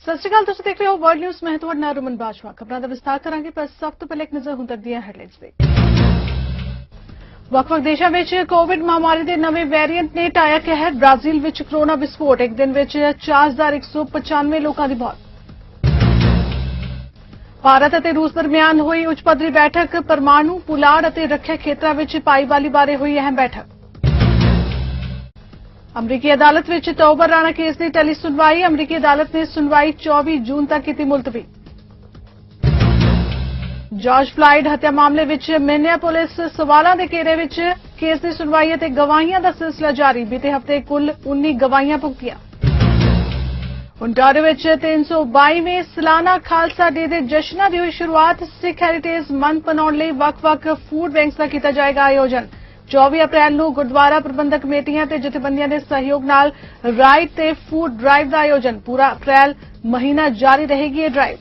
सत श्री अकाल, तुसीं देख रहे हो वर्ल्ड न्यूज़। मैं तुहाडे नाल रमन बाजवा। खबरां दा विस्तार करांगे, पर सब तो पहले एक नज़र हुण तक दीआं हेडलाइनस ते। ਵੱਖ-ਵੱਖ ਦੇਸ਼ਾਂ ਵਿੱਚ ਕੋਵਿਡ ਮਹਾਮਾਰੀ ਦੇ ਨਵੇਂ ਵੇਰੀਐਂਟ ਨੇ ਢਾਇਆ ਕਹਿਰ। ਬ੍ਰਾਜ਼ੀਲ ਵਿੱਚ ਕਰੋਨਾ ਵਿਸਫੋਟ, ਇੱਕ ਦਿਨ ਵਿੱਚ 4195 ਲੋਕਾਂ ਦੀ ਮੌਤ। ਭਾਰਤ ਅਤੇ ਰੂਸ ਦਰਮਿਆਨ ਹੋਈ ਉੱਚ ਪੱਧਰੀ ਬੈਠਕ। ਪਰਮਾਣੂ, ਪੁਲਾੜ ਅਤੇ ਰੱਖਿਆ ਖੇਤਰਾਂ ਵਿੱਚ ਭਾਈਵਾਲੀ ਬਾਰੇ ਹੋਈ ਅਹਿਮ ਬੈਠਕ। ਅਮਰੀਕੀ ਅਦਾਲਤ ਵਿੱਚ ਤੌਬਰ ਰਾਣਾ ਕੇਸ ਦੀ ਟੈਲੀ ਸੁਣਵਾਈ। ਅਮਰੀਕੀ ਅਦਾਲਤ ਨੇ ਸੁਣਵਾਈ 24 ਜੂਨ ਤੱਕ ਕੀਤੀ ਮੁਲਤਵੀ। ਜਾਰਜ ਫਲਾਇਡ ਹੱਤਿਆ ਮਾਮਲੇ ਵਿੱਚ ਮਿਨੀਐਪੋਲਿਸ ਸਵਾਲਾਂ ਦੇ ਘੇਰੇ ਵਿੱਚ। ਕੇਸ ਦੀ ਸੁਣਵਾਈ ਅਤੇ ਗਵਾਹੀਆਂ ਦਾ ਸਿਲਸਿਲਾ ਜਾਰੀ। ਬੀਤੇ ਹਫ਼ਤੇ ਕੁੱਲ 19 ਗਵਾਹੀਆਂ ਭੁਗਤੀਆਂ। ਓਨਟਾਰੀਓ ਵਿੱਚ 322ਵੇਂ ਸਾਲਾਨਾ ਖਾਲਸਾ ਡੇ ਦੇ ਜਸ਼ਨਾਂ ਦੀ ਹੋਈ ਸ਼ੁਰੂਆਤ। ਸਿੱਖ ਹੈਰੀਟੇਜ ਮੰਥ ਮਨਾਉਣ ਲਈ ਵੱਖ-ਵੱਖ ਫੂਡ ਬੈਂਕਸ ਦਾ ਕੀਤਾ ਜਾਏਗਾ ਆਯੋਜਨ। 24 ਅਪ੍ਰੈਲ ਨੂੰ ਗੁਰਦੁਆਰਾ ਪ੍ਰਬੰਧਕ ਕਮੇਟੀਆਂ ਤੇ ਜਥੇਬੰਦੀਆਂ ਦੇ ਸਹਿਯੋਗ ਨਾਲ ਰਾਈਡ ਤੇ ਫੂਡ ਡਰਾਈਵ ਦਾ ਆਯੋਜਨ। ਪੂਰਾ ਅਪ੍ਰੈਲ ਮਹੀਨਾ ਜਾਰੀ ਰਹੇਗੀ ਇਹ ਡਰਾਈਵ।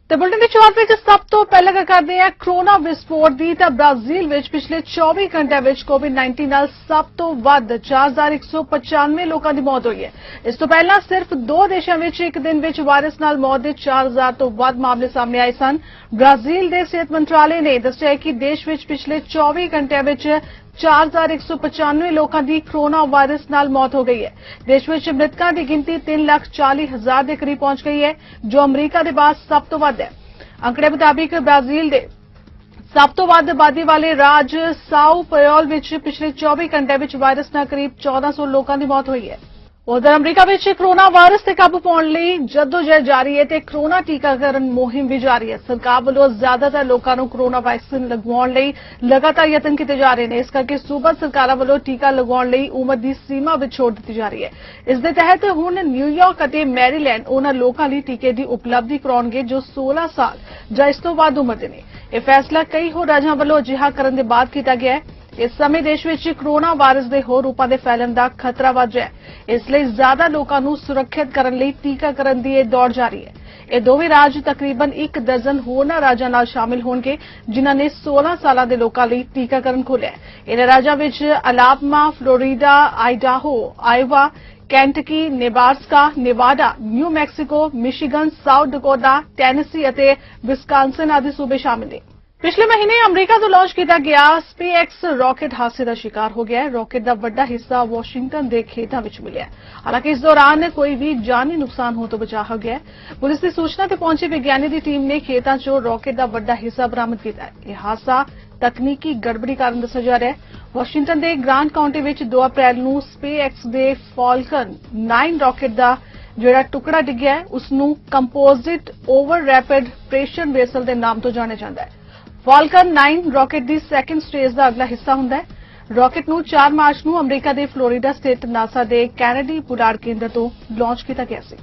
ਤੇ ਬੁਲਟਨ ਦੀ ਸ਼ੁਰੂਆਤ ਵਿੱਚ ਸਭ ਤੋਂ ਪਹਿਲਾਂ ਗੱਲ ਕਰਦੇ ਹਾਂ ਕਰੋਨਾ ਵਿਸਫੋਟ ਦੀ। ਤਾਂ ਬ੍ਰਾਜ਼ੀਲ ਵਿੱਚ ਪਿਛਲੇ 24 ਘੰਟਿਆਂ ਵਿੱਚ ਕੋਵਿਡ-19 ਨਾਲ ਸਭ ਤੋਂ ਵੱਧ 4195 ਲੋਕਾਂ ਦੀ ਮੌਤ ਹੋਈ ਹੈ। ਇਸ ਤੋਂ ਪਹਿਲਾਂ ਸਿਰਫ 2 ਦੇਸ਼ਾਂ ਵਿੱਚ ਇੱਕ ਦਿਨ ਵਿੱਚ ਵਾਇਰਸ ਨਾਲ ਮੌਤ ਦੇ 4000 ਤੋਂ ਵੱਧ ਮਾਮਲੇ ਸਾਹਮਣੇ ਆਏ ਸਨ। ਬ੍ਰਾਜ਼ੀਲ ਦੇ ਸਿਹਤ ਮੰਤਰਾਲੇ ਨੇ ਦੱਸਿਆ ਕਿ ਦੇਸ਼ ਵਿੱਚ ਪਿਛਲੇ 24 ਘੰਟਿਆਂ ਵਿੱਚ 4195 ਲੋਕਾਂ ਦੀ ਕੋਰੋਨਾ ਵਾਇਰਸ ਨਾਲ ਮੌਤ ਹੋ ਗਈ ਹੈ। ਦੇਸ਼ ਵਿੱਚ ਮ੍ਰਿਤਕਾਂ ਦੀ ਗਿਣਤੀ 3,40,000 ਦੇ ਕਰੀਬ ਪਹੁੰਚ ਗਈ ਹੈ, ਜੋ ਅਮਰੀਕਾ ਦੇ ਬਾਅਦ ਸਭ ਤੋਂ ਵੱਧ ਹੈ। ਅੰਕੜੇ ਮੁਤਾਬਿਕ ਬ੍ਰਾਜ਼ੀਲ ਦੇ ਸਭ ਤੋਂ ਵੱਧ ਆਬਾਦੀ ਵਾਲੇ ਰਾਜ ਸਾਓ ਪਾਓਲ ਵਿੱਚ ਪਿਛਲੇ 24 ਘੰਟਿਆਂ ਵਿੱਚ ਵਾਇਰਸ ਨਾਲ ਕਰੀਬ 1400 ਲੋਕਾਂ ਦੀ ਮੌਤ ਹੋਈ ਹੈ। ਉਧਰ ਅਮਰੀਕਾ ਵਿੱਚ ਕੋਰੋਨਾ ਵਾਇਰਸ ਤੇ ਕਾਬੂ ਪਾਉਣ ਲਈ ਜਦੋਜਹਿਦ ਜਾਰੀ ਹੈ ਤੇ ਕੋਰੋਨਾ ਟੀਕਾਕਰਨ ਮੁਹਿੰਮ ਵੀ ਜਾਰੀ ਹੈ। ਸਰਕਾਰ ਵੱਲੋਂ ਜ਼ਿਆਦਾਤਰ ਲੋਕਾਂ ਨੂੰ ਕੋਰੋਨਾ ਵੈਕਸੀਨ ਲਗਵਾਉਣ ਲਈ ਲਗਾਤਾਰ ਯਤਨ ਕੀਤੇ ਜਾ ਰਹੇ ਨੇ। ਇਸ ਕਰਕੇ ਸੂਬਾ ਸਰਕਾਰਾਂ ਵੱਲੋਂ ਟੀਕਾ ਲਗਵਾਉਣ ਲਈ ਉਮਰ ਦੀ ਸੀਮਾ ਵਿੱਚ ਛੋਟ ਦਿੱਤੀ ਜਾ ਰਹੀ ਹੈ। ਇਸ ਦੇ ਤਹਿਤ ਹੁਣ ਨਿਊਯਾਰਕ ਅਤੇ ਮੈਰੀਲੈਂਡ ਉਹਨਾਂ ਲੋਕਾਂ ਲਈ ਟੀਕੇ ਦੀ ਉਪਲਬਧੀ ਕਰਾਉਣਗੇ ਜੋ 16 ਸਾਲ ਜਾਂ ਇਸ ਤੋਂ ਵੱਧ ਉਮਰ ਦੇ ਨੇ। ਇਹ ਫੈਸਲਾ ਕਈ ਹੋਰ ਰਾਜਾਂ ਵੱਲੋਂ ਅਜਿਹਾ ਕਰਨ ਦੇ ਬਾਅਦ ਕੀਤਾ ਗਿਆ ਹੈ। ਇਸ ਸਮੇਂ ਦੇਸ਼ ਵਿੱਚ ਕੋਰੋਨਾ ਵਾਇਰਸ ਦੇ ਹੋਰ ਰੂਪਾਂ ਦੇ ਫੈਲਣ ਦਾ ਖਤਰਾ ਵੱਧ ਰਿਹਾ ਹੈ। ਇਸ ਲਈ ਜ਼ਿਆਦਾ ਲੋਕਾਂ ਨੂੰ ਸੁਰੱਖਿਅਤ ਕਰਨ ਲਈ ਟੀਕਾਕਰਨ ਦੀ ਇਹ ਦੌੜ ਜਾਰੀ ਹੈ। ਇਹ ਦੋਵੇਂ ਰਾਜ ਤਕਰੀਬਨ 1 ਦਰਜਨ ਹੋਰਨਾਂ ਰਾਜਾਂ ਨਾਲ ਸ਼ਾਮਿਲ ਹੋਣਗੇ ਜਿਨ੍ਹਾਂ ਨੇ 16 ਸਾਲਾਂ ਦੇ ਲੋਕਾਂ ਲਈ ਟੀਕਾਕਰਨ ਖੋਲ੍ਹਿਆ ਹੈ। ਇਹਨਾਂ ਰਾਜਾਂ ਵਿੱਚ Alabama, Florida, Idaho, Iowa, Kentucky, Nebraska, Nevada, New Mexico, Michigan, South Dakota, Tennessee ਅਤੇ ਵਿਸਕਾਂਸਿਨ ਆਦਿ ਸੂਬੇ ਸ਼ਾਮਿਲ ਨੇ। ਪਿਛਲੇ ਮਹੀਨੇ ਅਮਰੀਕਾ ਤੋਂ ਲਾਂਚ ਕੀਤਾ ਗਿਆ SpaceX ਰਾਕੇਟ ਹਾਦਸੇ ਦਾ ਸ਼ਿਕਾਰ ਹੋ ਗਿਆ ਹੈ। ਰਾਕੇਟ ਦਾ ਵੱਡਾ ਹਿੱਸਾ ਵਾਸ਼ਿੰਗਟਨ ਦੇ ਖੇਤਾਂ ਵਿੱਚ ਮਿਲਿਆ। ਹਾਲਾਂਕਿ ਇਸ ਦੌਰਾਨ ਕੋਈ ਵੀ ਜਾਨੀ ਨੁਕਸਾਨ ਹੋਣ ਤੋਂ ਬਚਾ ਹੋ ਗਿਆ। ਪੁਲਿਸ ਦੀ ਸੂਚਨਾ ਤੇ ਪਹੁੰਚੀ ਵਿਗਿਆਨੀ ਦੀ ਟੀਮ ਨੇ ਖੇਤਾਂ 'ਚੋਂ ਰਾਕੇਟ ਦਾ ਵੱਡਾ ਹਿੱਸਾ ਬਰਾਮਦ ਕੀਤਾ ਹੈ। ਇਹ ਹਾਦਸਾ ਤਕਨੀਕੀ ਗੜਬੜੀ ਕਾਰਨ ਦੱਸਿਆ ਜਾ ਰਿਹਾ ਹੈ। ਵਾਸ਼ਿੰਗਟਨ ਦੇ ਗ੍ਰਾਂਟ ਕਾਉਂਟੀ ਵਿੱਚ 2 ਅਪ੍ਰੈਲ ਨੂੰ SpaceX ਦੇ ਫਾਲਕਨ 9 ਰਾਕੇਟ ਦਾ ਜਿਹੜਾ ਟੁਕੜਾ ਡਿੱਗਿਆ ਹੈ ਉਸ ਨੂੰ composite over rapid pressure vessel ਦੇ ਨਾਮ ਤੋਂ ਜਾਣਿਆ ਜਾਂਦਾ ਹੈ। ਫਾਲਕਨ 9 ਰਾਕੇਟ ਦੀ ਸੈਕੰਡ ਸਟੇਜ ਦਾ ਅਗਲਾ ਹਿੱਸਾ ਹੁੰਦਾ ਹੈ। ਰਾਕੇਟ ਨੂੰ 4 ਮਾਰਚ ਨੂੰ ਅਮਰੀਕਾ ਦੇ ਫਲੋਰੀਡਾ ਸਟੇਟ ਨਾਸਾ ਦੇ ਕੈਨੇਡੀ ਪੁਲਾੜ ਕੇਂਦਰ ਤੋਂ ਲਾਂਚ ਕੀਤਾ ਗਿਆ ਸੀ।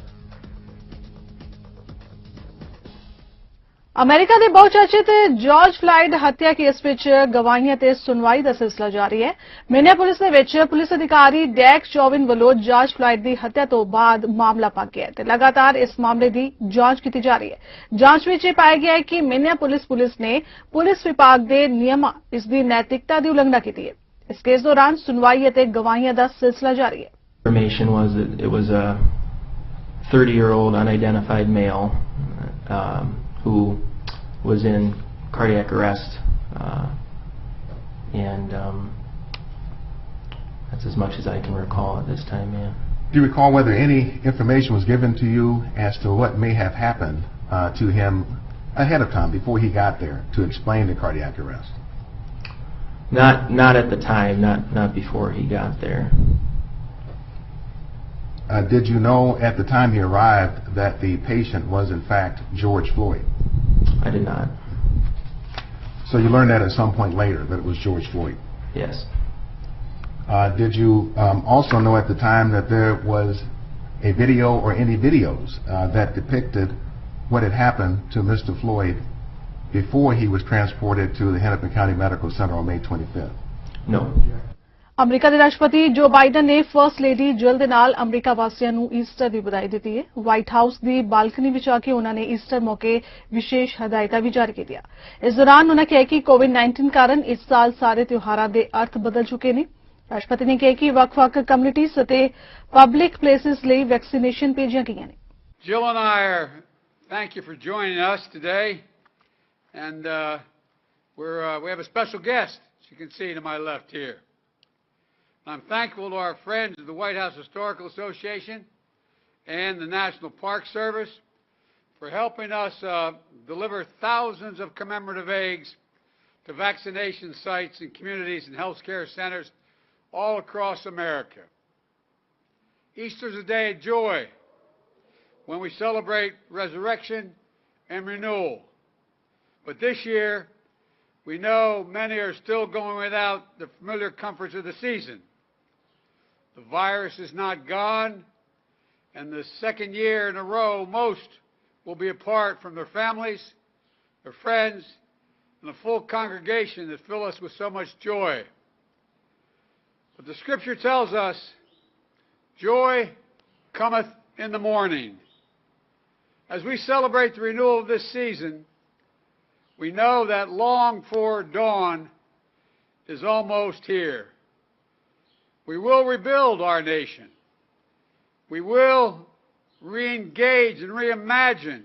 ਅਮਰੀਕਾ ਦੇ ਬਹੁਚਰਚਿਤ ਜਾਰਜ ਫਲਾਇਡ ਹੱਤਿਆ ਕੇਸ ਵਿੱਚ ਗਵਾਹੀਆਂ ਤੇ ਸੁਣਵਾਈ ਦਾ ਸਿਲਸਿਲਾ ਜਾਰੀ ਹੈ। ਮਿਨੀਐਪੋਲਿਸ ਦੇ ਵਿੱਚ ਪੁਲਿਸ ਅਧਿਕਾਰੀ ਡੈਕ ਚੌਵਿਨ ਵੱਲੋਂ ਜਾਰਜ ਫਲਾਇਡ ਦੀ ਹੱਤਿਆ ਤੋਂ ਬਾਅਦ ਮਾਮਲਾ ਪੱਕ ਗਿਆ ਤੇ ਲਗਾਤਾਰ ਇਸ ਮਾਮਲੇ ਦੀ ਜਾਂਚ ਕੀਤੀ ਜਾ ਰਹੀ ਹੈ। ਜਾਂਚ ਵਿੱਚ ਇਹ ਪਾਇਆ ਗਿਆ ਹੈ ਕਿ ਮਿਨੀਐਪੋਲਿਸ ਪੁਲਿਸ ਨੇ ਪੁਲਿਸ ਵਿਭਾਗ ਦੇ ਨਿਯਮਾਂ ਇਸ ਦੀ ਨੈਤਿਕਤਾ ਦੀ ਉਲੰਘਣਾ ਕੀਤੀ ਹੈ। ਇਸ ਕੇਸ ਦੌਰਾਨ ਸੁਣਵਾਈ ਅਤੇ ਗਵਾਹੀਆਂ ਦਾ ਸਿਲਸਿਲਾ ਜਾਰੀ ਹੈ। Information was that it was a 30-year-old unidentified male who was in cardiac arrest, and that's as much as I can recall at this time, yeah. Do you recall whether any information was given to you as to what may have happened to him ahead of time, before he got there, to explain the cardiac arrest? Not at the time, not before he got there. Did you know at the time he arrived that the patient was in fact George Floyd? I did not. So you learned that at some point later, that it was George Floyd? Yes. Did you also know at the time that there was a video or any videos that depicted what had happened to Mr. Floyd before he was transported to the Hennepin County Medical Center on May 25th? No. America ਦੇ ਰਾਸ਼ਟਰਪਤੀ ਜੋ Biden ਨੇ first lady ਜਿਲ ਦੇ ਨਾਲ America ਵਾਸੀਆਂ ਨੂੰ Easter ਦੀ ਵਧਾਈ ਦਿੱਤੀ ਹੈ। ਵਾਈਟ ਹਾਊਸ ਦੀ ਬਾਲਕਨੀ ਵਿੱਚ ਆ ਕੇ ਉਹਨਾਂ ਨੇ ਈਸਟਰ ਮੌਕੇ ਵਿਸ਼ੇਸ਼ ਹਦਾਇਤਾਂ ਵੀ ਜਾਰੀ ਕੀਤੀਆਂ। ਇਸ ਦੌਰਾਨ ਉਹਨਾਂ ਕਿਹਾ ਕਿ ਕੋਵਿਡ-19 ਕਾਰਨ ਇਸ ਸਾਲ ਸਾਰੇ ਤਿਉਹਾਰਾਂ ਦੇ ਅਰਥ ਬਦਲ ਚੁੱਕੇ ਨੇ। ਰਾਸ਼ਟਰਪਤੀ ਨੇ ਕਿਹਾ ਕਿ ਵੱਖ-ਵੱਖ ਕਮਿਊਨਿਟੀਜ਼ ਅਤੇ ਪਬਲਿਕ ਪਲੇਸਿਸ ਲਈ ਵੈਕਸੀਨੇਸ਼ਨ ਭੇਜੀਆਂ ਗਈਆਂ ਨੇ। Jill and I thank you for joining us today, and we have a special guest, as you can see to my left here. I'm thankful to our friends of the White House Historical Association and the National Park Service for helping us deliver thousands of commemorative eggs to vaccination sites and communities and health care centers all across America. Easter is a day of joy when we celebrate resurrection and renewal. But this year, we know many are still going without the familiar comforts of the season. The virus is not gone, and the second year in a row, most will be apart from their families, their friends, and the full congregation that fill us with so much joy. But the Scripture tells us, joy cometh in the morning. As we celebrate the renewal of this season, we know that longed-for dawn is almost here. We will rebuild our nation. We will re-engage and reimagine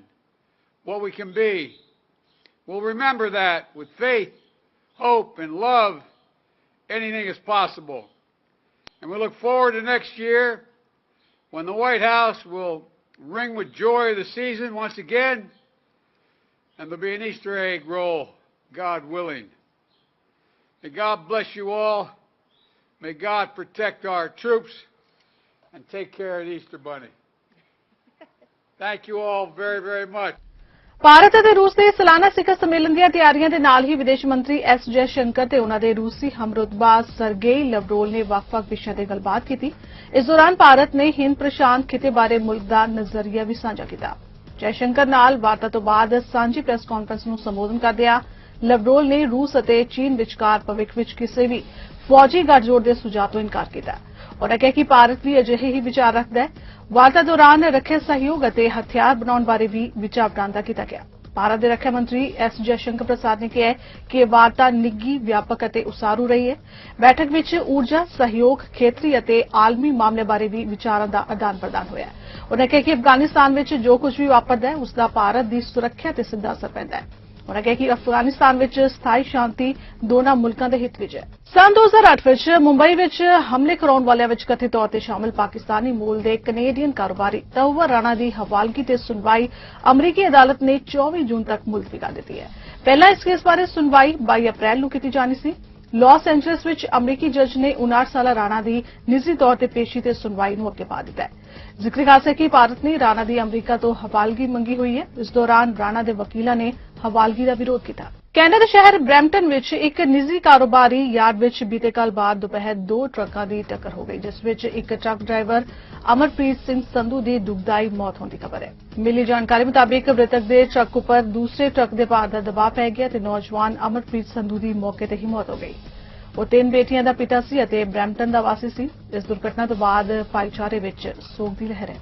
what we can be. We'll remember that with faith, hope, and love, anything is possible. And we look forward to next year when the White House will ring with joy of the season once again, and there'll be an Easter egg roll, God willing. May God bless you all. May God protect our troops and take care of the Easter Bunny. Thank you all very, very much. Bharat ਅਤੇ ਰੂਸ ਦੇ ਸਾਲਾਨਾ ਸਿਖਰ ਸੰਮੇਲਨ ਦੀਆਂ ਤਿਆਰੀਆਂ ਦੇ ਨਾਲ ਹੀ ਵਿਦੇਸ਼ ਮੰਤਰੀ ਐਸ ਜੈ ਸ਼ੰਕਰ ਤੇ ਉਹਨਾਂ ਦੇ ਰੂਸੀ ਹਮਰੁਤਬਾ ਸਰਗੇਈ ਲਵਰੋਵ ਨੇ ਵੱਖ-ਵੱਖ ਵਿਸ਼ਿਆਂ ਤੇ ਗੱਲਬਾਤ ਕੀਤੀ। ਇਸ ਦੌਰਾਨ ਭਾਰਤ ਨੇ ਹਿੰਦ ਪ੍ਰਸ਼ਾਂਤ ਖਿੱਤੇ ਬਾਰੇ ਮੁਲਕ ਦਾ ਨਜ਼ਰੀਆ ਵੀ ਸਾਂਝਾ ਕੀਤਾ। ਜੈ ਸ਼ੰਕਰ ਨਾਲ ਵਾਰਤਾ ਤੋਂ ਬਾਅਦ ਸਾਂਝੀ ਪ੍ਰੈਸ ਕਾਨਫਰੰਸ ਨੂੰ ਸੰਬੋਧਨ ਕਰਦਿਆਂ ਲਵਰੋਵ ਨੇ ਰੂਸ ਅਤੇ ਚੀਨ ਵਿਚਕਾਰ ਭਵਿੱਖ ਵਿੱਚ ਕਿਸੇ ਵੀ ਫੌਜੀ ਗੱਠਜੋੜ ਦੇ ਸੁਝਾਅ ਤੋਂ ਇਨਕਾਰ ਕੀਤਾ। ਉਹਨਾਂ ਕਿਹਾ ਕਿ ਭਾਰਤ ਵੀ ਅਜਿਹੇ ਹੀ ਵਿਚਾਰ ਰੱਖਦਾ ਹੈ। ਵਾਰਤਾ ਦੌਰਾਨ ਰੱਖਿਆ ਸਹਿਯੋਗ ਅਤੇ ਹਥਿਆਰ ਬਣਾਉਣ ਬਾਰੇ ਵੀ ਵਿਚਾਰ ਵਟਾਂਦਰਾ ਕੀਤਾ ਗਿਆ। ਭਾਰਤ ਦੇ ਰੱਖਿਆ ਮੰਤਰੀ ਐਸ ਜੈ ਸ਼ੰਕਰ ਪ੍ਰਸਾਦ ਨੇ ਕਿਹਾ ਕਿ ਇਹ ਵਾਰਤਾ ਨਿੱਘੀ, ਵਿਆਪਕ ਅਤੇ ਉਸਾਰੂ ਰਹੀ ਹੈ। ਬੈਠਕ ਵਿੱਚ ਊਰਜਾ, ਸਹਿਯੋਗ, ਖੇਤਰੀ ਅਤੇ ਆਲਮੀ ਮਾਮਲੇ ਬਾਰੇ ਵੀ ਵਿਚਾਰਾਂ ਦਾ ਆਦਾਨ ਪ੍ਰਦਾਨ ਹੋਇਆ। ਉਹਨਾਂ ਕਿਹਾ ਕਿ ਅਫਗਾਨਿਸਤਾਨ ਵਿੱਚ ਜੋ ਕੁਝ ਵੀ ਵਾਪਰਦਾ ਹੈ ਉਸ ਦਾ ਭਾਰਤ ਦੀ ਸੁਰੱਖਿਆ ਤੇ ਸਿੱਧਾ ਅਸਰ ਪੈਂਦਾ ਹੈ। ਉਹਨਾਂ ਕਿਹਾ ਕਿ ਅਫਗਾਨਿਸਤਾਨ ਵਿੱਚ ਸਥਾਈ ਸ਼ਾਂਤੀ ਦੋਨਾਂ ਮੁਲਕਾਂ ਦੇ ਹਿੱਤ ਵਿੱਚ ਹੈ। ਸੰਨ 2008 ਵਿੱਚ ਮੁੰਬਈ ਵਿੱਚ ਹਮਲੇ ਕਰਾਉਣ ਵਾਲਿਆਂ ਵਿੱਚ ਕਥਿਤ ਤੌਰ ਤੇ ਸ਼ਾਮਲ ਪਾਕਿਸਤਾਨੀ ਮੂਲ ਦੇ ਕੈਨੇਡੀਅਨ ਕਾਰੋਬਾਰੀ ਤਨਵਰ ਰਾਣਾ ਦੀ ਹਵਾਲਗੀ ਤੇ ਸੁਣਵਾਈ ਅਮਰੀਕੀ ਅਦਾਲਤ ਨੇ 24 ਜੂਨ ਤੱਕ ਮੁਲਤਵੀ ਕਰ ਦਿੱਤੀ ਹੈ। ਪਹਿਲਾਂ ਇਸ ਕੇਸ ਬਾਰੇ ਸੁਣਵਾਈ 22 ਅਪ੍ਰੈਲ ਨੂੰ ਕੀਤੀ ਜਾਣੀ ਸੀ। ਲਾਸ ਐਂਜਲਸ ਵਿੱਚ ਅਮਰੀਕੀ ਜੱਜ ਨੇ 59 ਸਾਲਾ ਰਾਣਾ ਦੀ ਨਿੱਜੀ ਤੌਰ ਤੇ ਪੇਸ਼ੀ ਤੇ ਸੁਣਵਾਈ ਨੂੰ ਅੱਗੇ ਪਾ ਦਿੱਤਾ ਹੈ। ਜ਼ਿਕਰ ਖਾਸ ਹੈ ਕਿ ਭਾਰਤ ਨੇ ਰਾਣਾ ਦੀ ਅਮਰੀਕਾ ਤੋਂ ਹਵਾਲਗੀ ਮੰਗੀ ਹੋਈ ਹੈ। ਇਸ ਦੌਰਾਨ ਰਾਣਾ ਦੇ ਵਕੀਲਾਂ ਨੇ ਹਵਾਲਗੀ ਦਾ ਵਿਰੋਧ ਕੀਤਾ। ਕੈਨੇਡਾ ਦੇ ਸ਼ਹਿਰ ਬਰੈਂਪਟਨ ਵਿੱਚ ਇੱਕ ਨਿੱਜੀ ਕਾਰੋਬਾਰੀ ਯਾਰਡ ਵਿੱਚ ਬੀਤੇ ਕੱਲ੍ਹ ਬਾਅਦ ਦੁਪਹਿਰ 2 ਟਰੱਕਾਂ ਦੀ ਟੱਕਰ ਹੋ ਗਈ, ਜਿਸ ਵਿੱਚ ਇੱਕ ਟਰੱਕ ਡਰਾਈਵਰ ਅਮਰਪ੍ਰੀਤ ਸਿੰਘ ਸੰਧੂ ਦੀ ਦੁਖਦਾਈ ਮੌਤ ਹੋਣ ਦੀ ਖਬਰ ਹੈ। ਮਿਲੀ ਜਾਣਕਾਰੀ ਮੁਤਾਬਿਕ ਮ੍ਰਿਤਕ ਦੇ ਟਰੱਕ ਉੱਪਰ ਦੂਸਰੇ ਟਰੱਕ ਦੇ ਭਾਰ ਦਾ ਦਬਾਅ ਪੈ ਗਿਆ ਤੇ ਨੌਜਵਾਨ ਅਮਰਪ੍ਰੀਤ ਸੰਧੂ ਦੀ ਮੌਕੇ ਤੇ ਹੀ ਮੌਤ ਹੋ ਗਈ। ਉਹ 3 ਬੇਟੀਆਂ ਦਾ ਪਿਤਾ ਸੀ ਅਤੇ ਬਰੈਂਪਟਨ ਦਾ ਵਾਸੀ ਸੀ। ਇਸ ਦੁਰਘਟਨਾ ਤੋਂ ਬਾਅਦ ਭਾਈਚਾਰੇ ਵਿੱਚ ਸੋਗ ਦੀ ਲਹਿਰ ਹੈ।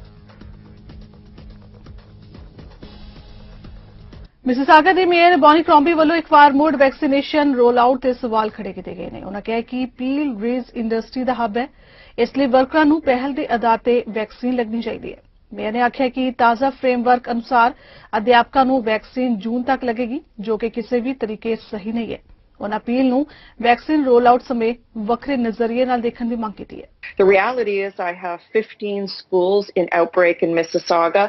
ਮਿਸੀਸਾਗਾ ਦੇ ਮੇਅਰ ਬੌਨੀ ਕ੍ਰੋਂਬੀ ਵੱਲੋਂ ਇੱਕ ਵਾਰ ਮੁੜ ਵੈਕਸੀਨੇਸ਼ਨ ਰੋਲ ਆਊਟ ਤੇ ਸਵਾਲ ਖੜੇ ਕੀਤੇ ਗਏ ਨੇ। ਉਹਨਾਂ ਕਿਹਾ ਕਿ ਪੀਲ ਗ੍ਰੀਜ਼ ਇੰਡਸਟਰੀ ਦਾ ਹੱਬ ਹੈ, ਇਸ ਲਈ ਵਰਕਰਾਂ ਨੂੰ ਪਹਿਲ ਦੇ ਆਧਾਰ ਤੇ ਵੈਕਸੀਨ ਲੱਗਣੀ ਚਾਹੀਦੀ ਹੈ। ਮੇਅਰ ਨੇ ਆਖਿਆ ਕਿ ਤਾਜ਼ਾ ਫਰੇਮਵਰਕ ਅਨੁਸਾਰ ਅਧਿਆਪਕਾਂ ਨੂੰ ਵੈਕਸੀਨ ਜੂਨ ਤੱਕ ਲੱਗੇਗੀ, ਜੋ ਕਿ ਕਿਸੇ ਵੀ ਤਰੀਕੇ ਸਹੀ ਨਹੀਂ ਹੈ। ਉਹਨਾਂ ਪੀਲ ਨੂੰ ਵੈਕਸੀਨ ਰੋਲ ਆਊਟ ਸਮੇਂ ਵੱਖਰੇ ਨਜ਼ਰੀਏ ਨਾਲ ਦੇਖਣ ਦੀ ਮੰਗ ਕੀਤੀ ਹੈ। The reality is I have 15 schools in outbreak in Mississauga.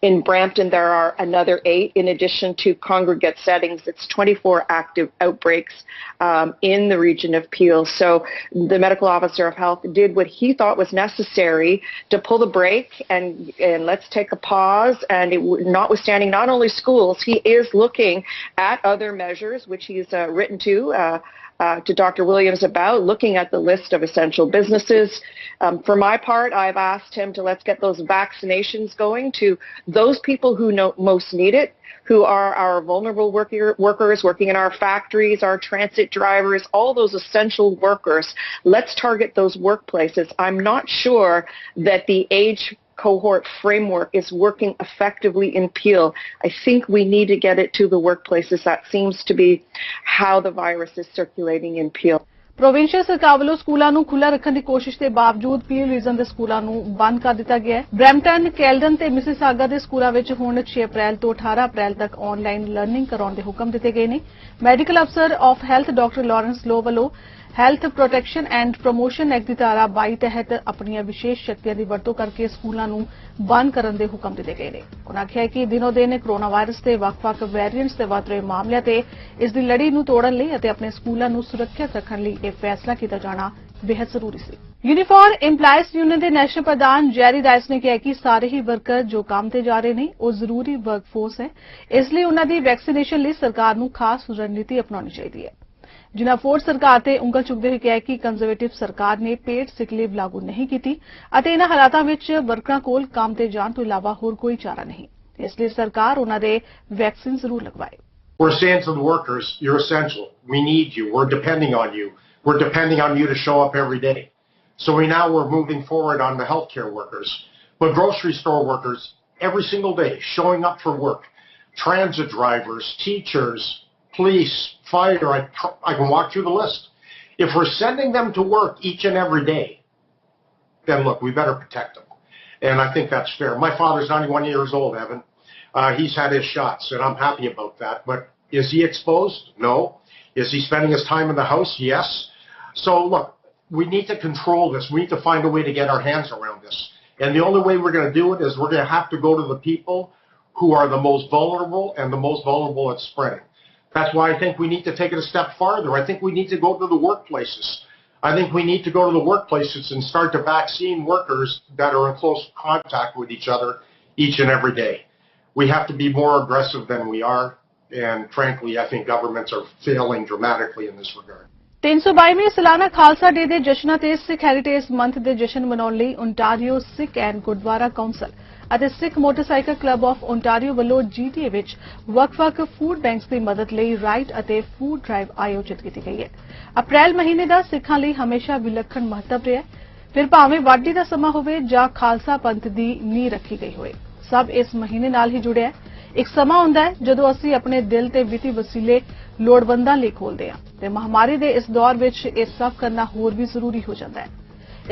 In Brampton, there are another 8. In addition to congregate settings, it's 24 active outbreaks in the region of Peel. So the medical officer of health did what he thought was necessary to pull the brake and let's take a pause. And notwithstanding not only schools, he is looking at other measures, which he's written to Dr. Williams about, looking at the list of essential businesses. For my part, I've asked him to let's get those vaccinations going to those people who most need it, who are our vulnerable workers working in our factories, our transit drivers, all those essential workers. Let's target those workplaces. I'm not sure that the age cohort framework is working effectively in Peel. I think we need to get it to the workplaces. That seems to be how the virus is circulating in Peel. Provincial सरकार ਵੱਲੋਂ ਸਕੂਲਾਂ ਨੂੰ ਖੁੱਲ੍ਹਾ ਰੱਖਣ ਦੀ ਕੋਸ਼ਿਸ਼ ਦੇ ਬਾਵਜੂਦ peel reason ਦੇ ਸਕੂਲਾਂ ਨੂੰ ਬੰਦ ਕਰ ਦਿੱਤਾ ਗਿਆ ਹੈ। ਬਰੈਂਪਟਨ, ਕੈਲਡਨ ਤੇ ਮਿਸਿਸਾਗਾ ਦੇ ਸਕੂਲਾਂ ਵਿੱਚ ਹੁਣ 6 ਅਪ੍ਰੈਲ ਤੋਂ 18 ਅਪ੍ਰੈਲ ਤੱਕ ਆਨਲਾਈਨ ਲਰਨਿੰਗ ਕਰਾਉਣ ਦੇ ਹੁਕਮ ਦਿੱਤੇ ਗਏ ਨੇ। ਮੈਡੀਕਲ ਅਫਸਰ ਆਫ ਹੈਲਥ ਡਾਕਟਰ ਲਾਰੈਂਸ ਲੋ ਵੱਲੋਂ health protection and promotion act ਦੀ ਧਾਰਾ 22 ਤਹਿਤ ਆਪਣੀਆਂ ਵਿਸ਼ੇਸ਼ ਸ਼ਕਤੀਆਂ ਦੀ ਵਰਤੋਂ ਕਰਕੇ ਸਕੂਲਾਂ ਨੂੰ ਬੰਦ ਕਰਨ ਦੇ ਹੁਕਮ ਦਿੱਤੇ ਗਏ ਨੇ। ਉਨ੍ਹਾਂ ਆਖਿਆ ਕਿ ਦਿਨੋ ਦਿਨ ਕੋਰੋਨਾ ਵਾਇਰਸ ਦੇ ਵੱਖ-ਵੱਖ ਵੇਰੀਐਂਟਸ ਦੇ ਵੱਧ ਰਹੇ ਮਾਮਲਿਆਂ ਤੇ ਇਸ ਦੀ ਲੜੀ ਨੂੰ ਤੋੜਨ ਲਈ ਅਤੇ ਆਪਣੇ ਸਕੂਲਾਂ ਨੂੰ ਸੁਰੱਖਿਅਤ ਰੱਖਣ ਲਈ ਇਹ ਫੈਸਲਾ ਕੀਤਾ ਜਾਣਾ ਬੇहद ਜ਼ਰੂਰੀ ਸੀ। यूनिफॉर्म एम्प्लॉयज यूनियन के नेशनल प्रधान जैरी डाइस ने कहा कि सारे ही वर्कर जो काम ते जा रहे हैं वो जरूरी वर्कफोर्स है, इसलिए उन्हों की वैक्सीनेशन लिए सरकार को खास रणनीति अपनानी चाहिए है। जिन्हें फोर्स सरकार ते उंगल चुकते हुए कहा कि कंजरवेटिव सरकार ने पेड सिक लीव लागू नहीं की अते इन्हां हालातां विच वर्करां कोल काम ते जाण तो इलावा होर कोई चारा नहीं, इसलिए सरकार उन्हां दे वैक्सीन जरूर लगवाए। We're saying to the workers, you're essential. We need you. We're depending on you. We're depending on you to show up every day. So we're moving forward on the healthcare workers, but grocery store workers every single day showing up for work, transit drivers, teachers, police, fire, I can walk through the list. If we're sending them to work each and every day, then look, we better protect them. And I think that's fair. My father's 91 years old, Evan. He's had his shots, and I'm happy about that. But is he exposed? No. Is he spending his time in the house? Yes. So look, we need to control this. We need to find a way to get our hands around this. And the only way we're going to do it is we're going to have to go to the people who are the most vulnerable and the most vulnerable at spreading. That's why I think we need to take it a step farther. I think we need to go to the workplaces. I think we need to go to the workplaces and start to vaccine workers that are in close contact with each other each and every day. We have to be more aggressive than we are. And frankly, I think governments are failing dramatically in this regard. 322वें सालाना Khalsa day के जश्नां ते Sikh heritage month के जश्न मनाउण लई Ontario Sikh and Gurdwara council ਅਤੇ Sikh motorcycle club of Ontario ਵੱਲੋਂ GTA ਵਿੱਚ ਵੱਖ-ਵੱਖ ਫੂਡ ਬੈਂਕਸ ਦੀ ਮਦਦ ਲਈ ਰਾਈਡ ਅਤੇ ਫੂਡ ਡਰਾਈਵ ਆਯੋਜਿਤ ਕੀਤੀ ਗਈ ਹੈ। ਅਪ੍ਰੈਲ ਮਹੀਨੇ ਦਾ ਸਿੱਖਾਂ ਲਈ ਹਮੇਸ਼ਾ ਵਿਲੱਖਣ ਮਹੱਤਵ ਰਿਹਾ ਹੈ। ਫਿਰ ਭਾਵੇਂ ਵਾਢੀ ਦਾ ਸਮਾਂ ਹੋਵੇ ਜਾਂ ਖਾਲਸਾ ਪੰਥ ਦੀ ਨੀਂਹ ਰੱਖੀ ਗਈ ਹੋਵੇ, ਸਭ ਇਸ ਮਹੀਨੇ ਨਾਲ ਹੀ ਜੁੜਿਆ ਹੈ। ਇੱਕ ਸਮਾਂ ਹੁੰਦਾ ਹੈ ਜਦੋਂ ਅਸੀਂ ਆਪਣੇ ਦਿਲ ਤੇ ਵਿੱਤੀ ਵਸੀਲੇ ਲੋੜਵੰਦਾਂ ਲਈ ਖੋਲ੍ਹਦੇ ਹਾਂ ਤੇ ਮਹਾਮਾਰੀ ਦੇ ਇਸ ਦੌਰ ਵਿੱਚ ਇਹ ਸਭ ਕਰਨਾ ਹੋਰ ਵੀ ਜ਼ਰੂਰੀ ਹੋ ਜਾਂਦਾ ਹੈ।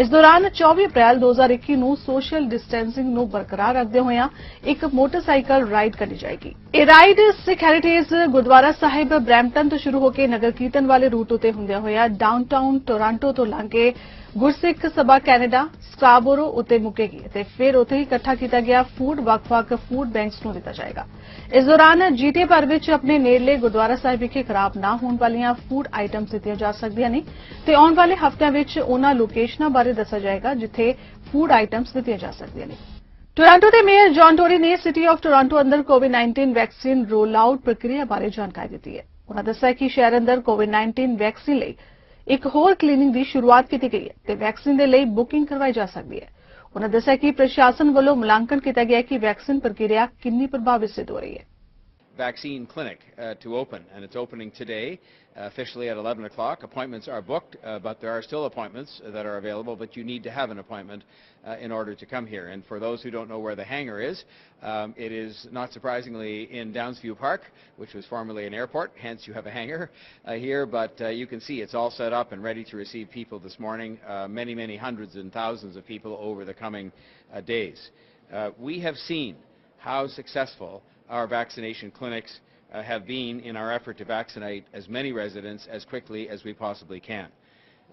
इस दौरान 24 अप्रैल 2021 ਨੂੰ सोशल डिस्टेंसिंग ਨੂੰ ਬਰਕਰਾਰ ਰੱਖਦੇ ਹੋਇਆਂ ਇੱਕ ਮੋਟਰਸਾਈਕਲ ਰਾਈਡ ਕਰਨੀ ਜਾਏਗੀ। ਇਹ ਰਾਈਡ ਸਿੱਖ ਹੈਰੀਟੇਜ ਗੁਰਦੁਆਰਾ ਸਾਹਿਬ ਬਰੈਂਪਟਨ ਤੋਂ ਸ਼ੁਰੂ ਹੋ ਕੇ ਨਗਰ ਕੀਰਤਨ ਵਾਲੇ ਰੂਟ ਉਤੇ ਹੁੰਦਿਆਂ ਹੋਇਆ ਡਾਊਨਟਾਊਨ ਟੋਰਾਂਟੋ ਤੋਂ ਲੰਘ ਕੇ ਗੁਰਸਿੱਖ ਸਭਾ ਕੈਨੇਡਾ ਸਟਾਬੋਰੋ ਉਤੇ ਮੁੱਕੇਗੀ ਅਤੇ ਫਿਰ ਉਥੇ ਹੀ ਇਕੱਠਾ ਕੀਤਾ ਗਿਆ ਫੂਡ ਵੱਖ-ਵੱਖ ਫੂਡ ਬੈਂਕਸ ਨੂੰ ਦਿੱਤਾ ਜਾਏਗਾ। ਇਸ ਦੌਰਾਨ GTA ਭਰ ਵਿੱਚ ਆਪਣੇ ਨੇੜਲੇ ਗੁਰਦੁਆਰਾ ਸਾਹਿਬ ਵਿਖੇ ਖਰਾਬ ਨਾ ਹੋਣ ਵਾਲੀਆਂ ਫੂਡ ਆਈਟਮਸ ਦਿੱਤੀਆਂ ਜਾ ਸਕਦੀਆਂ ਨੇ ਤੇ ਆਉਣ ਵਾਲੇ ਹਫ਼ਤਿਆਂ ਵਿੱਚ ਉਹਨਾਂ ਲੋਕੇਸ਼ਨਾਂ ਬਾਰੇ ਦੱਸਿਆ ਜਾਏਗਾ ਜਿੱਥੇ ਫੂਡ ਆਈਟਮਸ ਦਿੱਤੀਆਂ ਜਾ ਸਕਦੀਆਂ ਨੇ। ਟੋਰਾਂਟੋ ਦੇ ਮੇਅਰ ਜੌਨ ਟੋਰੀ ਨੇ ਸਿਟੀ ਆਫ ਟੋਰਾਂਟੋ ਅੰਦਰ ਕੋਵਿਡ-19 ਵੈਕਸੀਨ ਰੋਲ ਆਊਟ ਪ੍ਰਕਿਰਿਆ ਬਾਰੇ ਜਾਣਕਾਰੀ ਦਿੱਤੀ ਹੈ। ਉਹਨਾਂ ਦੱਸਿਆ ਕਿ ਸ਼ਹਿਰ ਅੰਦਰ ਕੋਵਿਡ-19 ਵੈਕਸੀਨ ਲਈ ਇੱਕ ਹੋਰ ਕਲੀਨਿਕ ਦੀ ਸ਼ੁਰੂਆਤ ਕੀਤੀ ਗਈ ਹੈ ਤੇ ਵੈਕਸੀਨ ਦੇ ਲਈ ਬੁਕਿੰਗ ਕਰਵਾਈ ਜਾ ਸਕਦੀ ਹੈ। ਉਹਨਾਂ ਦੱਸਿਆ ਕਿ ਪ੍ਰਸ਼ਾਸਨ ਵੱਲੋਂ ਮੁਲਾਂਕਣ ਕੀਤਾ ਗਿਆ ਕਿ ਵੈਕਸੀਨ ਪ੍ਰਕਿਰਿਆ ਕਿੰਨੀ ਪ੍ਰਭਾਵਿਤ ਸਿੱਧ ਹੋ ਰਹੀ ਹੈ। Vaccine clinic to open, and it's opening today officially at 11 o'clock. Appointments are booked, but there are still appointments that are available, but you need to have an appointment in order to come here. And for those who don't know where the hangar is, it is not surprisingly in Downsview Park, which was formerly an airport, hence you have a hangar here, but you can see it's all set up and ready to receive people this morning, many hundreds and thousands of people over the coming days. We have seen how successful our vaccination clinics have been in our effort to vaccinate as many residents as quickly as we possibly can.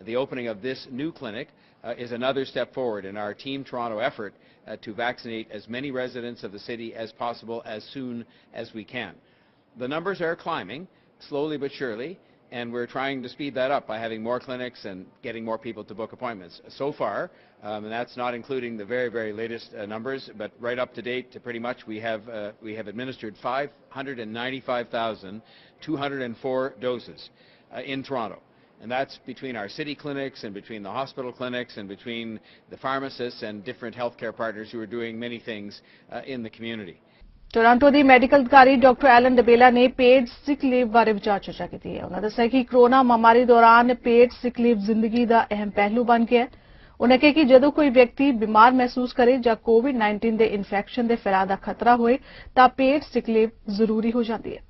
The opening of this new clinic is another step forward in our Team Toronto effort to vaccinate as many residents of the city as possible as soon as we can. The numbers are climbing, slowly but surely, and we're trying to speed that up by having more clinics and getting more people to book appointments. So far, and that's not including the very latest numbers, but right up to date, pretty much we have administered 595,204 doses in Toronto. And that's between our city clinics and between the hospital clinics and between the pharmacists and different healthcare partners who are doing many things in the community. Toronto the medical ਅਧਿਕਾਰੀ doctor Allen ਡਬੇਲਾ ਨੇ paid sick leave ਬਾਰੇ ਵਿਚਾਰ ਚਰਚਾ ਕੀਤੀ ਹੈ। ਉਹਨਾਂ ਦੱਸਿਆ ਕਿ ਕੋਰੋਨਾ ਮਹਾਮਾਰੀ ਦੌਰਾਨ ਪੇਡ ਸਿਕ ਲੀਵ ਜ਼ਿੰਦਗੀ ਦਾ ਅਹਿਮ ਪਹਿਲੂ ਬਣ ਗਿਆ ਹੈ। ਉਹਨਾਂ ਕਿਹਾ ਕਿ ਜਦੋਂ ਕੋਈ ਵਿਅਕਤੀ ਬਿਮਾਰ ਮਹਿਸੂਸ ਕਰੇ ਜਾਂ ਕੋਵਿਡ-19 ਦੇ ਇਨਫੈਕਸ਼ਨ ਦੇ ਫੈਲਾਅ ਦਾ ਖਤਰਾ ਹੋਏ ਤਾਂ ਪੇਡ ਸਿਕ ਲੀਵ ਜ਼ਰੂਰੀ ਹੋ ਜਾਂਦੀ ਹੈ।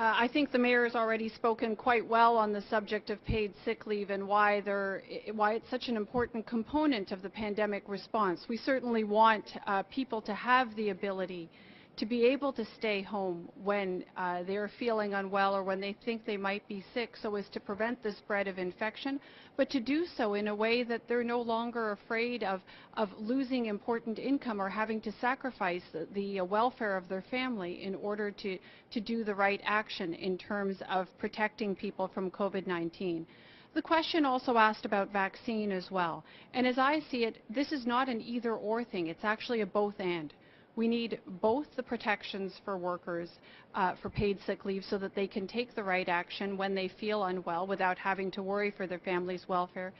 I think the Mayor has already spoken quite well on the subject of paid sick leave and why it's such an important component of the pandemic response. We certainly want people to have the ability to be able to stay home when they're feeling unwell or when they think they might be sick, so as to prevent the spread of infection, but to do so in a way that they're no longer afraid of losing important income or having to sacrifice the welfare of their family in order to do the right action in terms of protecting people from COVID-19. The question also asked about vaccine as well. And as I see it, this is not an either-or thing. It's actually a both-and. We need both the protections for workers for paid sick leave so that they can take the right action when they feel unwell without having to worry for their family's welfare.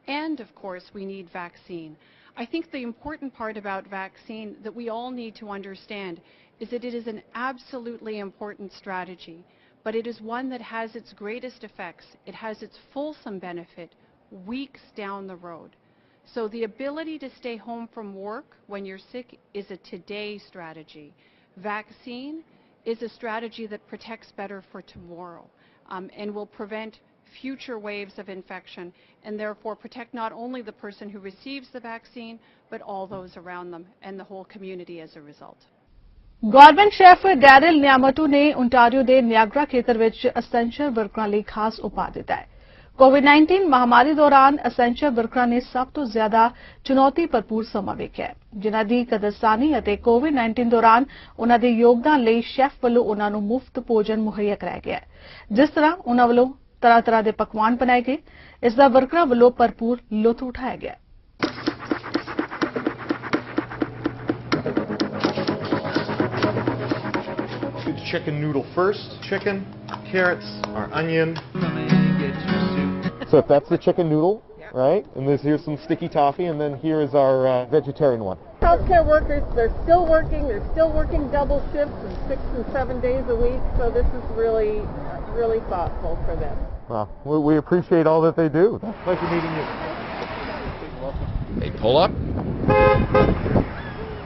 And, of course, we need vaccine. I think the important part about vaccine that we all need to understand is that it is an absolutely important strategy, but it is one that has its greatest effects. It has its fulsome benefit weeks down the road. So the ability to stay home from work when you're sick is a today strategy. Vaccine is a strategy that protects better for tomorrow and will prevent future waves of infection and therefore protect not only the person who receives the vaccine but all those around them and the whole community as a result. Government chef Darryl ਨਿਆਮਟੂ ਨੇ Ontario ਦੇ Niagara ਖੇਤਰ ਵਿੱਚ essential ਵਰਕਰਾਂ ਲਈ ਖਾਸ ਉਪਾਅ ਦਿੱਤਾ ਹੈ। ਕੋਵਿਡ-19 ਮਹਾਮਾਰੀ ਦੌਰਾਨ ਅਸੈਂਸ਼ੀਅਲ ਵਰਕਰਾਂ ਨੇ ਸਭ ਤੋਂ ਜ਼ਿਆਦਾ ਚੁਣੌਤੀ ਭਰਪੂਰ ਸਮਾਂ ਵੇਖਿਆ ਹੈ, ਜਿਨ੍ਹਾਂ ਦੀ ਕਦਰਸਾਨੀ ਅਤੇ ਕੋਵਿਡ-19 ਦੌਰਾਨ ਉਨ੍ਹਾਂ ਦੇ ਯੋਗਦਾਨ ਲਈ ਸ਼ੈਫ ਵੱਲੋਂ ਉਨ੍ਹਾਂ ਨੂੰ ਮੁਫਤ ਭੋਜਨ ਮੁਹੱਈਆ ਕਰਾਇਆ ਗਿਆ ਹੈ। ਜਿਸ ਤਰ੍ਹਾਂ ਉਨ੍ਹਾਂ ਵੱਲੋਂ ਤਰ੍ਹਾਂ-ਤਰ੍ਹਾਂ ਦੇ ਪਕਵਾਨ ਬਣਾਏ ਗਏ, ਇਸ ਦਾ ਵਰਕਰਾਂ ਵੱਲੋਂ ਭਰਪੂਰ ਲੁਤਫ ਉਠਾਇਆ ਗਿਆ। Chicken noodle first. Chicken, carrots, our onion. So if that's the chicken noodle, right? And here's some sticky toffee, and then here is our vegetarian one. Healthcare workers, they're still working double shifts and 6 and 7 days a week, so this is really thoughtful for them. Well, we appreciate all that they do. Pleasure meeting you. Hey, pull up.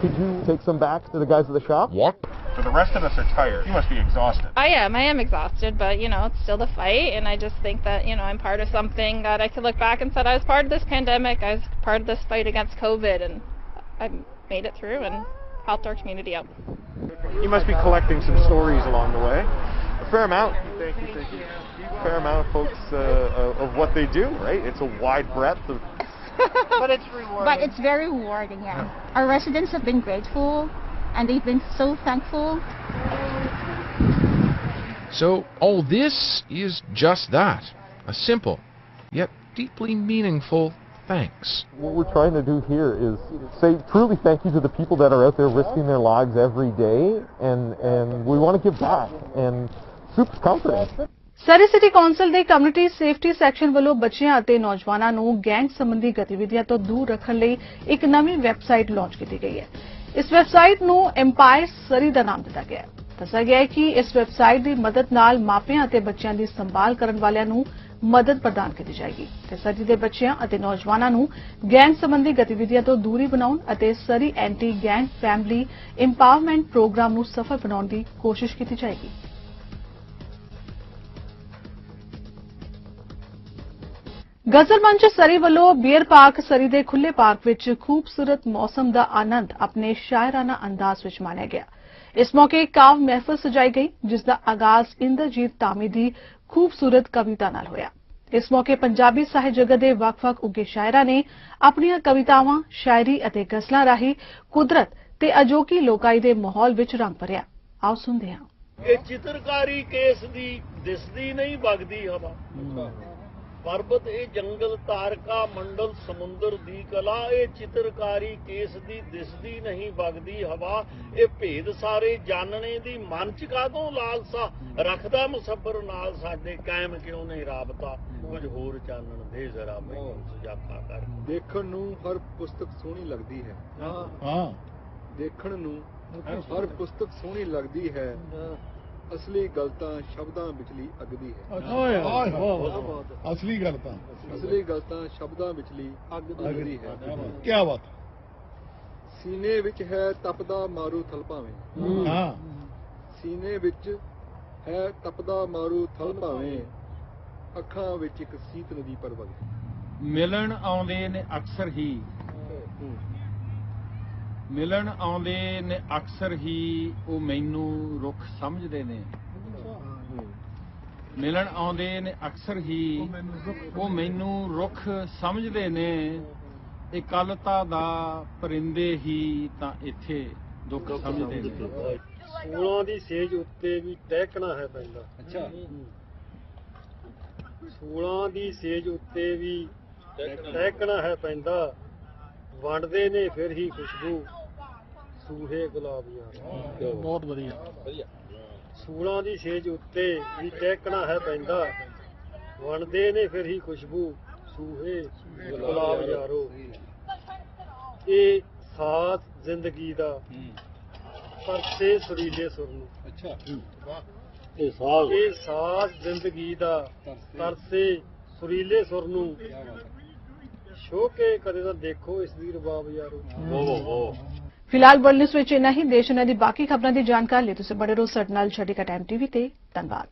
Could you take some back to the guys at the shop? What? So the rest of us are tired. You must be exhausted. I am exhausted, but, it's still the fight, and I just think that, I'm part of something that I could look back and said I was part of this pandemic, I was part of this fight against COVID, and I made it through and helped our community out. You must be collecting some stories along the way. A fair amount. Thank you. A fair amount of folks of what they do, right? It's a wide breadth of... But it's rewarding. But it's very rewarding, yeah. Our residents have been grateful, and they've been so thankful. So all this is just that, a simple, yet deeply meaningful thanks. What we're trying to do here is say truly thank you to the people that are out there risking their lives every day, and we want to give back, and super comforting. Surrey city council ਦੇ community safety section ਵੱਲੋਂ ਬੱਚਿਆਂ ਅਤੇ ਨੌਜਵਾਨਾਂ ਨੂੰ gang ਸੰਬੰਧੀ ਗਤੀਵਿਧੀਆਂ ਤੋਂ ਦੂਰ ਰੱਖਣ ਲਈ ਇੱਕ ਨਵੀਂ ਵੈਬਸਾਈਟ ਲਾਂਚ ਕੀਤੀ ਗਈ ਹੈ। ਇਸ ਵੈਬਸਾਈਟ ਨੂੰ ਐਮਪਾਇਰ ਸਰੀ ਦਾ ਨਾਮ ਦਿੱਤਾ ਗਿਆ ਹੈ। ਦੱਸਿਆ ਗਿਆ ਹੈ ਕਿ ਇਸ ਵੈਬਸਾਈਟ ਦੀ ਮਦਦ ਨਾਲ ਮਾਪਿਆਂ ਅਤੇ ਬੱਚਿਆਂ ਦੀ ਸੰਭਾਲ ਕਰਨ ਵਾਲਿਆਂ ਨੂੰ ਮਦਦ ਪ੍ਰਦਾਨ ਕੀਤੀ ਜਾਏਗੀ ਤੇ ਸਰੀ ਦੇ ਬੱਚਿਆਂ ਅਤੇ ਨੌਜਵਾਨਾਂ ਨੂੰ ਗੈਂਗ ਸੰਬੰਧੀ ਗਤੀਵਿਧੀਆਂ ਤੋਂ ਦੂਰੀ ਬਣਾਉਣ ਅਤੇ Surrey anti gang family empowerment programme ਨੂੰ ਸਫਲ ਬਣਾਉਣ ਦੀ ਕੋਸ਼ਿਸ਼ ਕੀਤੀ ਜਾਏਗੀ। ਗਜ਼ਲ ਮੰਚ ਸਰੀ ਵੱਲੋਂ ਬੀਅਰ ਪਾਰਕ ਸਰੀ ਦੇ ਖੁੱਲੇ ਪਾਰਕ ਵਿੱਚ ਖੂਬਸੂਰਤ ਮੌਸਮ ਦਾ ਆਨੰਦ ਆਪਣੇ ਸ਼ਾਇਰਾਨਾ ਅੰਦਾਜ਼ ਵਿੱਚ ਮਾਣਿਆ ਗਿਆ। ਇਸ ਮੌਕੇ ਕਾਵ ਮਹਿਫਲ ਸਜਾਈ ਗਈ, ਜਿਸ ਦਾ ਆਗਾਜ਼ ਇੰਦਰਜੀਤ ਧਾਮੀ ਦੀ ਖੂਬਸੂਰਤ ਕਵਿਤਾ ਨਾਲ ਹੋਇਆ। ਇਸ ਮੌਕੇ ਪੰਜਾਬੀ ਸਾਹਿਤ ਜਗਤ ਦੇ ਵੱਖ-ਵੱਖ ਉੱਘੇ ਸ਼ਾਇਰਾਂ ਨੇ ਆਪਣੀਆਂ ਕਵਿਤਾਵਾਂ, ਸ਼ਾਇਰੀ ਅਤੇ ਗਜ਼ਲਾਂ ਰਾਹੀਂ ਕੁਦਰਤ ਤੇ ਅਜੋਕੀ ਲੋਕਾਈ ਦੇ ਮਾਹੌਲ ਵਿੱਚ ਰੰਗ ਭਰਿਆ। ਆਓ ਸੁਣਦੇ ਹਾਂ। ਇਹ ਚਿੱਤਰਕਾਰੀ ਕੇਸ ਦੀ ਦਿਸਦੀ ਨਹੀਂ ਵਗਦੀ ਹਵਾ, ਪਰਬਤ ਇਹ ਜੰਗਲ ਤਾਰਕਾ ਮੰਡਲ ਸਮੁੰਦਰ ਦੀ ਕਲਾ, ਇਹ ਚਿੱਤਰਕਾਰੀ ਕੇਸ ਦੀ ਦਿਸਦੀ ਨਹੀਂ ਵਗਦੀ ਹਵਾ, ਇਹ ਭੇਦ ਸਾਰੇ ਜਾਣਨੇ ਦੀ ਮਨ ਚ ਕਾਹਦੋਂ ਲਾਲਸਾ, ਰੱਖਦਾ ਮੁਸੱਬਰ ਨਾਲ ਸਾਡੇ ਕਾਇਮ ਕਿਉਂ ਨਹੀਂ ਰਾਬਤਾ, ਕੁਝ ਹੋਰ ਚਾਨਣ ਦੇ ਜ਼ਰਾ ਮੈਨੂੰ ਸੁਜਾਖਾ ਕਰ। ਦੇਖਣ ਨੂੰ ਹਰ ਪੁਸਤਕ ਸੋਹਣੀ ਲੱਗਦੀ ਹੈ, ਹਾਂ ਦੇਖਣ ਨੂੰ ਹਰ ਪੁਸਤਕ ਸੋਹਣੀ ਲੱਗਦੀ ਹੈ, ਅਸਲੀ ਗੱਲ ਤਾਂ ਸ਼ਬਦਾਂ ਵਿਚਲੀ ਅਗਦੀ ਹੈ। ਅਸਲੀ ਗੱਲ ਤਾਂ ਸ਼ਬਦਾਂ ਵਿਚਲੀ ਅਗਦੀ ਹੈ। ਕੀ ਬਾਤ। ਸੀਨੇ ਵਿੱਚ ਹੈ ਤਪਦਾ ਮਾਰੂ ਥਲ ਭਾਵੇਂ, ਹਾਂ ਸੀਨੇ ਵਿੱਚ ਹੈ ਤਪਦਾ ਮਾਰੂ ਥਲ ਭਾਵੇਂ ਅੱਖਾਂ ਵਿੱਚ ਇੱਕ ਸੀਤ ਨਦੀ ਪਰ ਵਗਦੀ। ਮਿਲਣ ਆਉਂਦੇ ਨੇ ਅਕਸਰ ਹੀ ਮਿਲਣ ਆਉਂਦੇ ਨੇ ਅਕਸਰ ਹੀ ਉਹ ਮੈਨੂੰ ਰੁੱਖ ਸਮਝਦੇ ਨੇ। ਮਿਲਣ ਆਉਂਦੇ ਨੇ ਅਕਸਰ ਹੀ ਉਹ ਮੈਨੂੰ ਰੁੱਖ ਸਮਝਦੇ ਨੇ। ਇਕੱਲਤਾ ਦਾ ਪਰਿੰਦੇ ਹੀ ਤਾਂ ਇੱਥੇ ਦੁੱਖ ਸਮਝਦੇ ਨੇ। ਸੂਲਾਂ ਦੀ ਸੇਜ ਉੱਤੇ ਵੀ ਟਹਿਕਣਾ ਹੈ ਪੈਂਦਾ। ਅੱਛਾ ਸੂਲਾਂ ਦੀ ਸੇਜ ਉੱਤੇ ਵੀ ਟਹਿਕਣਾ ਹੈ ਪੈਂਦਾ। ਵੰਡਦੇ ਨੇ ਫਿਰ ਹੀ ਖੁਸ਼ਬੂ ਸੂਹੇ ਗੁਲਾਬੀਆਂ। ਬਹੁਤ ਵਧੀਆ। ਸੂਲਾਂ ਦੀ ਸੇਜ ਉੱਤੇ ਵੀ ਟਹਿਕਣਾ ਹੈ ਪੈਂਦਾ। ਵੰਡਦੇ ਨੇ ਫਿਰ ਹੀ ਖੁਸ਼ਬੂ ਸੂਹੇ ਗੁਲਾਬ ਯਾਰੋ। ਇਹ ਸਾਥ ਜ਼ਿੰਦਗੀ ਦਾ ਪਰਸੇ ਸੁਰੀਲੇ ਸੁਰ ਨੂੰ। ਅੱਛਾ ਇਹ ਸਾਥ ਜ਼ਿੰਦਗੀ ਦਾ ਪਰਸੇ ਸੁਰੀਲੇ ਸੁਰ ਨੂੰ। ਛੋ ਕੇ ਕਦੇ ਤਾਂ ਦੇਖੋ ਇਸ ਦੀ ਰਬਾਬ ਯਾਰੋ। ਫਿਲਹਾਲ ਵਰਲਡ ਨਿਊਜ਼ ਵਿੱਚ ਇੰਨਾ ਹੀ। ਦੇਸ਼ ਉਹਨਾਂ ਦੀ ਬਾਕੀ ਖਬਰਾਂ ਦੀ ਜਾਣਕਾਰੀ ਲਈ ਤੁਸੀਂ ਬਣੇ ਰਹੋ ਸਾਡੇ ਨਾਲ। ਛੱਡੀਕਾ ਟਾਈਮ ਟੀਵੀ ਤੇ। ਧੰਨਵਾਦ।